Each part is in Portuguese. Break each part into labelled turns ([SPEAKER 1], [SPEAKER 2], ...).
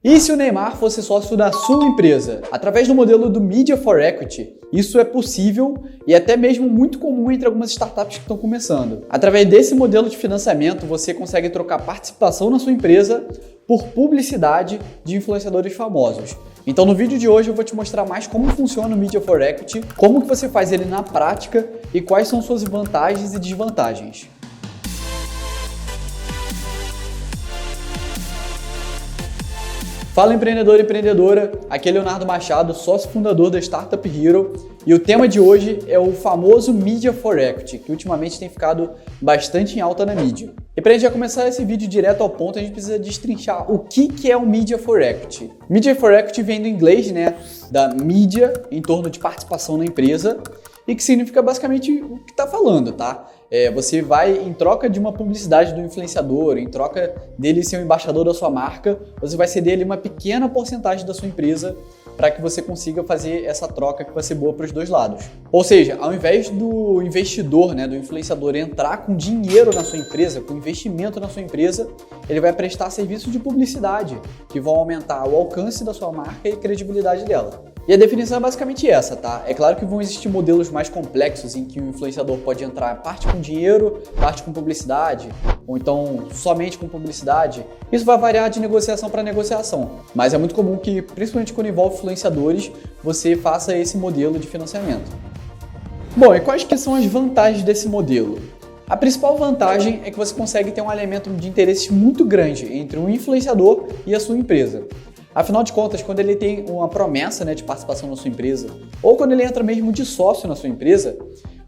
[SPEAKER 1] E se o Neymar fosse sócio da sua empresa? Através do modelo do Media for Equity, isso é possível e até mesmo muito comum entre algumas startups que estão começando. Através desse modelo de financiamento, você consegue trocar participação na sua empresa por publicidade de influenciadores famosos. Então no vídeo de hoje eu vou te mostrar mais como funciona o Media for Equity, como que você faz ele na prática e quais são suas vantagens e desvantagens. Fala empreendedor e empreendedora, aqui é Leonardo Machado, sócio fundador da Startup Hero, e o tema de hoje é o famoso Media for Equity, que ultimamente tem ficado bastante em alta na mídia. E para a gente já começar esse vídeo direto ao ponto, a gente precisa destrinchar o que é o Media for Equity. Media for Equity vem do inglês, da mídia em torno de participação na empresa, e que significa basicamente o que está falando, tá? Você vai, em troca de uma publicidade do influenciador, em troca dele ser um embaixador da sua marca, você vai ceder ali uma pequena porcentagem da sua empresa para que você consiga fazer essa troca que vai ser boa para os dois lados. Ou seja, ao invés do investidor, do influenciador entrar com dinheiro na sua empresa, com investimento na sua empresa, ele vai prestar serviços de publicidade que vão aumentar o alcance da sua marca e a credibilidade dela. E a definição é basicamente essa, tá? É claro que vão existir modelos mais complexos em que o influenciador pode entrar parte com dinheiro, parte com publicidade, ou então somente com publicidade. Isso vai variar de negociação para negociação, mas é muito comum que, principalmente quando envolve influenciadores, você faça esse modelo de financiamento. Bom, e quais que são as vantagens desse modelo? A principal vantagem é que você consegue ter um alinhamento de interesses muito grande entre um influenciador e a sua empresa. Afinal de contas, quando ele tem uma promessa de participação na sua empresa, ou quando ele entra mesmo de sócio na sua empresa,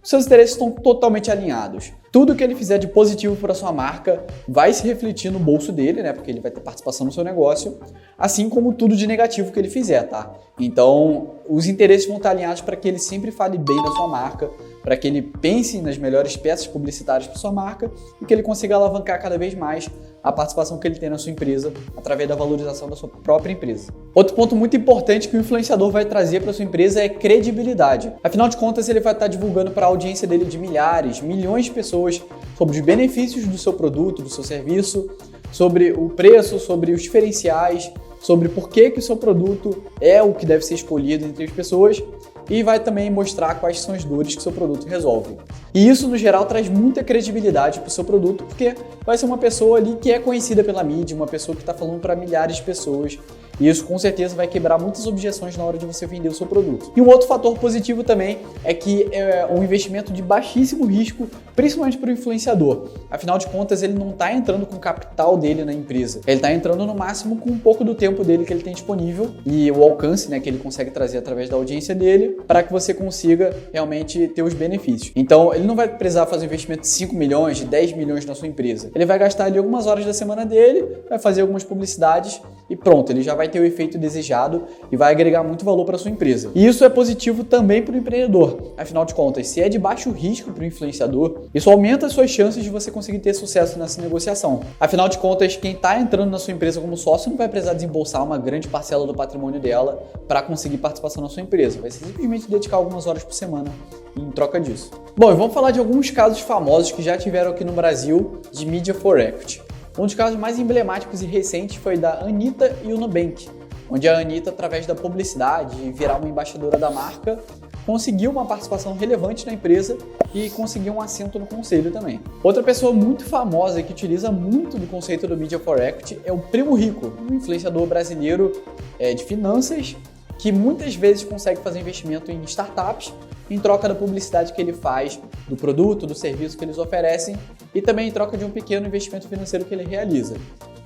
[SPEAKER 1] os seus interesses estão totalmente alinhados. Tudo que ele fizer de positivo para a sua marca vai se refletir no bolso dele, porque ele vai ter participação no seu negócio, assim como tudo de negativo que ele fizer, tá? Então, os interesses vão estar alinhados para que ele sempre fale bem da sua marca, para que ele pense nas melhores peças publicitárias para sua marca e que ele consiga alavancar cada vez mais a participação que ele tem na sua empresa através da valorização da sua própria empresa. Outro ponto muito importante que o influenciador vai trazer para sua empresa é credibilidade. Afinal de contas, ele vai estar divulgando para a audiência dele de milhares, milhões de pessoas sobre os benefícios do seu produto, do seu serviço, sobre o preço, sobre os diferenciais, sobre por que o seu produto é o que deve ser escolhido entre as pessoas e vai também mostrar quais são as dores que o seu produto resolve. E isso, no geral, traz muita credibilidade para o seu produto, porque vai ser uma pessoa ali que é conhecida pela mídia, uma pessoa que está falando para milhares de pessoas. E isso, com certeza, vai quebrar muitas objeções na hora de você vender o seu produto. E um outro fator positivo também é que é um investimento de baixíssimo risco, principalmente para o influenciador. Afinal de contas, ele não está entrando com o capital dele na empresa. Ele está entrando, no máximo, com um pouco do tempo dele que ele tem disponível e o alcance que ele consegue trazer através da audiência dele para que você consiga realmente ter os benefícios. Então, ele não vai precisar fazer um investimento de 5 milhões, de 10 milhões na sua empresa. Ele vai gastar ali algumas horas da semana dele, vai fazer algumas publicidades e pronto, ele já vai ter o efeito desejado e vai agregar muito valor para a sua empresa. E isso é positivo também para o empreendedor. Afinal de contas, se é de baixo risco para o influenciador, isso aumenta as suas chances de você conseguir ter sucesso nessa negociação. Afinal de contas, quem está entrando na sua empresa como sócio não vai precisar desembolsar uma grande parcela do patrimônio dela para conseguir participação na sua empresa. Vai simplesmente dedicar algumas horas por semana em troca disso. Bom, e vamos falar de alguns casos famosos que já tiveram aqui no Brasil de Media for Equity. Um dos casos mais emblemáticos e recentes foi da Anitta e o Nubank, onde a Anitta, através da publicidade e virar uma embaixadora da marca, conseguiu uma participação relevante na empresa e conseguiu um assento no conselho também. Outra pessoa muito famosa que utiliza muito do conceito do Media for Equity é o Primo Rico, um influenciador brasileiro de finanças que muitas vezes consegue fazer investimento em startups em troca da publicidade que ele faz, do produto, do serviço que eles oferecem e também em troca de um pequeno investimento financeiro que ele realiza.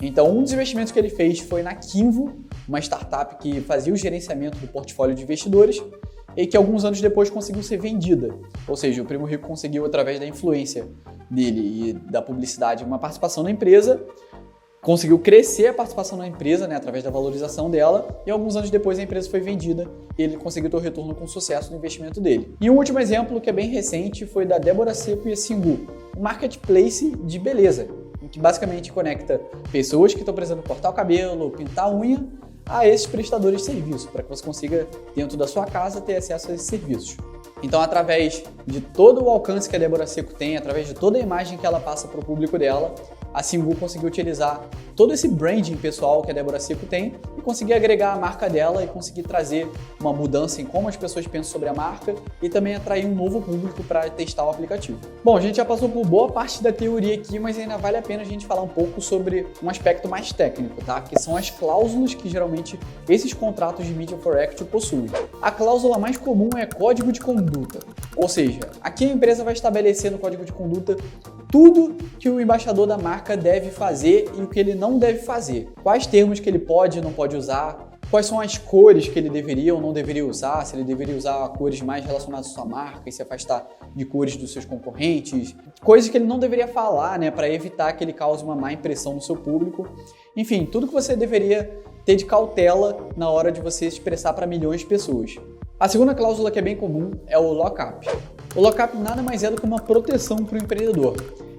[SPEAKER 1] Então, um dos investimentos que ele fez foi na Kinvo, uma startup que fazia o gerenciamento do portfólio de investidores e que alguns anos depois conseguiu ser vendida. Ou seja, o Primo Rico conseguiu, através da influência dele e da publicidade, uma participação na empresa, conseguiu crescer a participação na empresa, através da valorização dela, e alguns anos depois a empresa foi vendida e ele conseguiu ter o retorno com sucesso no investimento dele. E um último exemplo, que é bem recente, foi da Débora Seco e a Singu, um marketplace de beleza, que basicamente conecta pessoas que estão precisando cortar o cabelo, pintar a unha, a esses prestadores de serviço, para que você consiga, dentro da sua casa, ter acesso a esses serviços. Então, através de todo o alcance que a Débora Seco tem, através de toda a imagem que ela passa para o público dela, a Singu conseguiu utilizar todo esse branding pessoal que a Débora Seco tem e conseguir agregar a marca dela e conseguir trazer uma mudança em como as pessoas pensam sobre a marca e também atrair um novo público para testar o aplicativo. Bom, a gente já passou por boa parte da teoria aqui, mas ainda vale a pena a gente falar um pouco sobre um aspecto mais técnico, tá? Que são as cláusulas que geralmente esses contratos de Media for Equity possuem. A cláusula mais comum é código de conduta, ou seja, aqui a empresa vai estabelecer no código de conduta tudo que o embaixador da marca deve fazer e o que ele não deve fazer. Quais termos que ele pode e não pode usar, quais são as cores que ele deveria ou não deveria usar, se ele deveria usar cores mais relacionadas à sua marca e se afastar de cores dos seus concorrentes, coisas que ele não deveria falar, né, para evitar que ele cause uma má impressão no seu público. Enfim, tudo que você deveria ter de cautela na hora de você expressar para milhões de pessoas. A segunda cláusula que é bem comum é o lockup. O lockup nada mais é do que uma proteção para o empreendedor.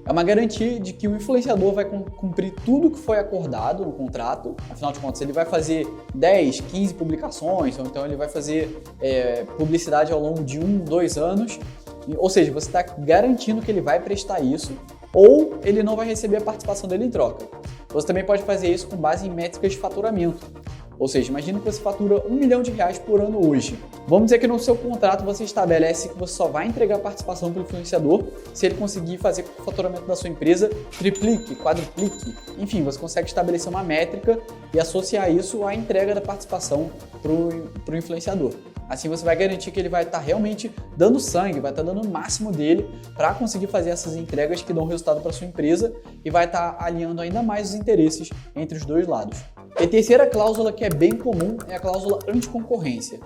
[SPEAKER 1] É uma garantia de que o influenciador vai cumprir tudo que foi acordado no contrato. Afinal de contas, ele vai fazer 10, 15 publicações, ou então ele vai fazer publicidade ao longo de 1, 2 anos. Ou seja, você está garantindo que ele vai prestar isso, ou ele não vai receber a participação dele em troca. Você também pode fazer isso com base em métricas de faturamento. Ou seja, imagina que você fatura R$1 milhão por ano hoje. Vamos dizer que no seu contrato você estabelece que você só vai entregar participação para o influenciador se ele conseguir fazer com que o faturamento da sua empresa triplique, quadruplique. Enfim, você consegue estabelecer uma métrica e associar isso à entrega da participação para o influenciador. Assim você vai garantir que ele vai estar realmente dando sangue, vai estar dando o máximo dele para conseguir fazer essas entregas que dão resultado para sua empresa e vai estar alinhando ainda mais os interesses entre os dois lados. E a terceira cláusula que é bem comum é a cláusula anticoncorrência.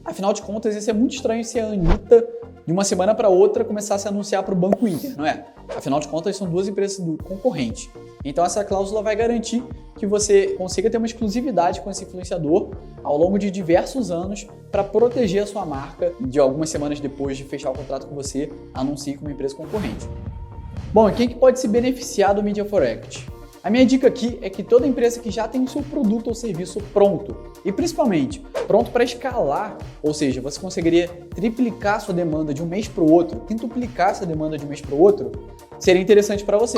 [SPEAKER 1] Afinal de contas, isso é muito estranho se a Anitta, de uma semana para outra, começasse a anunciar para o Banco Inter, não é? Afinal de contas, são duas empresas concorrentes. Então essa cláusula vai garantir que você consiga ter uma exclusividade com esse influenciador ao longo de diversos anos para proteger a sua marca de algumas semanas depois de fechar o contrato com você, anuncie como empresa concorrente. Bom, e quem que pode se beneficiar do Media for Equity? A minha dica aqui é que toda empresa que já tem o seu produto ou serviço pronto, e principalmente pronto para escalar, ou seja, você conseguiria triplicar sua demanda de um mês para o outro, quintuplicar essa demanda de um mês para o outro, seria interessante para você.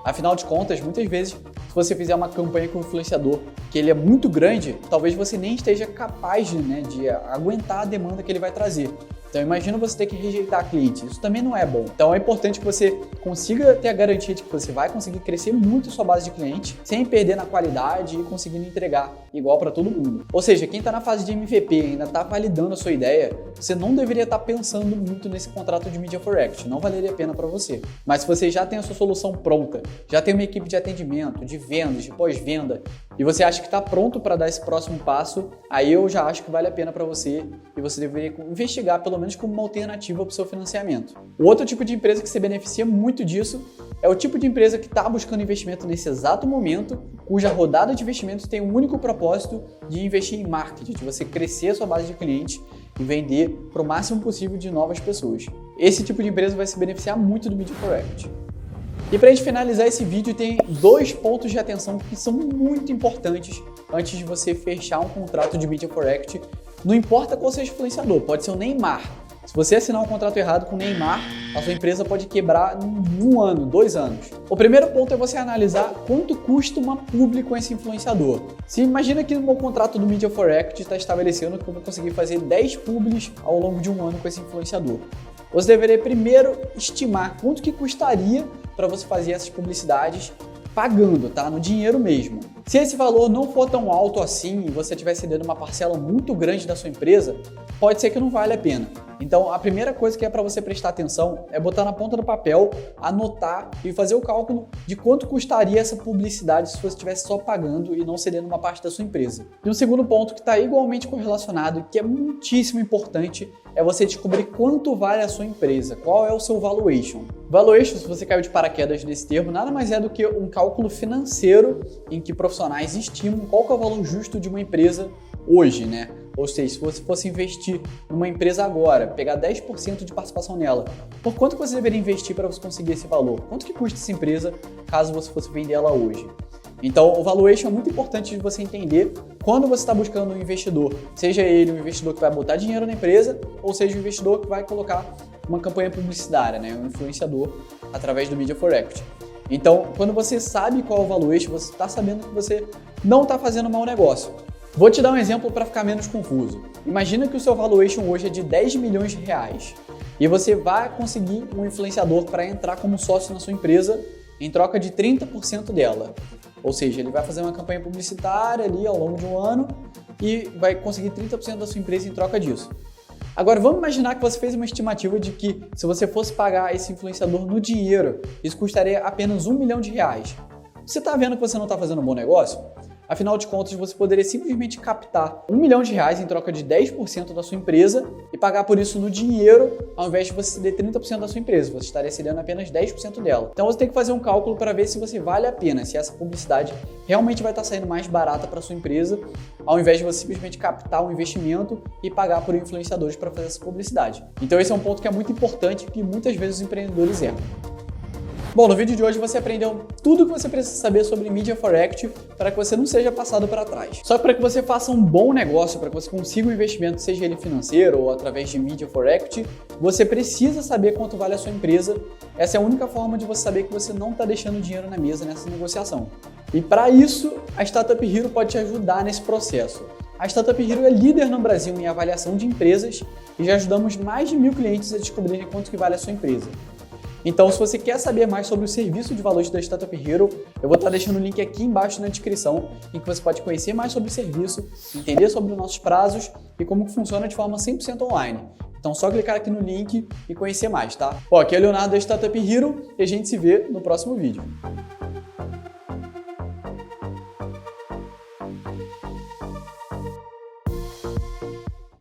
[SPEAKER 1] Afinal de contas, muitas vezes, se você fizer uma campanha com um influenciador que ele é muito grande, talvez você nem esteja capaz de aguentar a demanda que ele vai trazer. Então imagina você ter que rejeitar cliente, isso também não é bom. Então é importante que você consiga ter a garantia de que você vai conseguir crescer muito a sua base de cliente, sem perder na qualidade e conseguindo entregar igual para todo mundo. Ou seja, quem está na fase de MVP, ainda está validando a sua ideia, você não deveria estar pensando muito nesse contrato de Media for Equity, não valeria a pena para você. Mas se você já tem a sua solução pronta, já tem uma equipe de atendimento, de vendas, de pós-venda, e você acha que está pronto para dar esse próximo passo, aí eu já acho que vale a pena para você e você deveria investigar pelo menos como uma alternativa para o seu financiamento. O outro tipo de empresa que se beneficia muito disso é o tipo de empresa que está buscando investimento nesse exato momento, cuja rodada de investimentos tem um único propósito de investir em marketing, de você crescer a sua base de clientes e vender para o máximo possível de novas pessoas. Esse tipo de empresa vai se beneficiar muito do Media for Equity. E para a gente finalizar esse vídeo, tem 2 pontos de atenção que são muito importantes antes de você fechar um contrato de Media for Equity. Não importa qual seja o influenciador, pode ser o Neymar. Se você assinar um contrato errado com o Neymar, a sua empresa pode quebrar em 1 ano, 2 anos. O primeiro ponto é você analisar quanto custa uma publi com esse influenciador. Se imagina que no meu contrato do Media for Equity está estabelecendo que eu vou conseguir fazer 10 publis ao longo de 1 ano com esse influenciador. Você deveria primeiro estimar quanto que custaria para você fazer essas publicidades pagando, tá? No dinheiro mesmo. Se esse valor não for tão alto assim e você estiver cedendo uma parcela muito grande da sua empresa, pode ser que não vale a pena. Então, a primeira coisa que é para você prestar atenção é botar na ponta do papel, anotar e fazer o cálculo de quanto custaria essa publicidade se você estivesse só pagando e não cedendo uma parte da sua empresa. E um segundo ponto que está igualmente correlacionado, que é muitíssimo importante, é você descobrir quanto vale a sua empresa, qual é o seu valuation. Valuation, se você caiu de paraquedas nesse termo, nada mais é do que um cálculo financeiro em que profissionais estimam qual que é o valor justo de uma empresa hoje, né? Ou seja, se você fosse investir numa empresa agora, pegar 10% de participação nela, por quanto que você deveria investir para você conseguir esse valor? Quanto que custa essa empresa caso você fosse vender ela hoje? Então, o valuation é muito importante de você entender quando você está buscando um investidor, seja ele um investidor que vai botar dinheiro na empresa ou seja um investidor que vai colocar uma campanha publicitária, né, um influenciador através do Media for Equity. Então, quando você sabe qual é o valuation, você está sabendo que você não está fazendo um mau negócio. Vou te dar um exemplo para ficar menos confuso. Imagina que o seu valuation hoje é de 10 milhões de reais e você vai conseguir um influenciador para entrar como sócio na sua empresa em troca de 30% dela. Ou seja, ele vai fazer uma campanha publicitária ali ao longo de um ano e vai conseguir 30% da sua empresa em troca disso. Agora, vamos imaginar que você fez uma estimativa de que se você fosse pagar esse influenciador no dinheiro, isso custaria apenas R$1 milhão. Você está vendo que você não está fazendo um bom negócio? Afinal de contas, você poderia simplesmente captar R$1 milhão em troca de 10% da sua empresa e pagar por isso no dinheiro, ao invés de você ceder 30% da sua empresa. Você estaria cedendo apenas 10% dela. Então você tem que fazer um cálculo para ver se você vale a pena, se essa publicidade realmente vai estar saindo mais barata para sua empresa, ao invés de você simplesmente captar um investimento e pagar por influenciadores para fazer essa publicidade. Então esse é um ponto que é muito importante e que muitas vezes os empreendedores erram. Bom, no vídeo de hoje você aprendeu tudo o que você precisa saber sobre Media for Equity para que você não seja passado para trás. Só que para que você faça um bom negócio, para que você consiga um investimento, seja ele financeiro ou através de Media for Equity, você precisa saber quanto vale a sua empresa. Essa é a única forma de você saber que você não está deixando dinheiro na mesa nessa negociação. E para isso, a Startup Hero pode te ajudar nesse processo. A Startup Hero é líder no Brasil em avaliação de empresas e já ajudamos mais de 1.000 clientes a descobrirem quanto que vale a sua empresa. Então, se você quer saber mais sobre o serviço de valores da Startup Hero, eu vou estar deixando o link aqui embaixo na descrição, em que você pode conhecer mais sobre o serviço, entender sobre os nossos prazos e como que funciona de forma 100% online. Então, só clicar aqui no link e conhecer mais, tá? Bom, aqui é o Leonardo da Startup Hero e a gente se vê no próximo vídeo.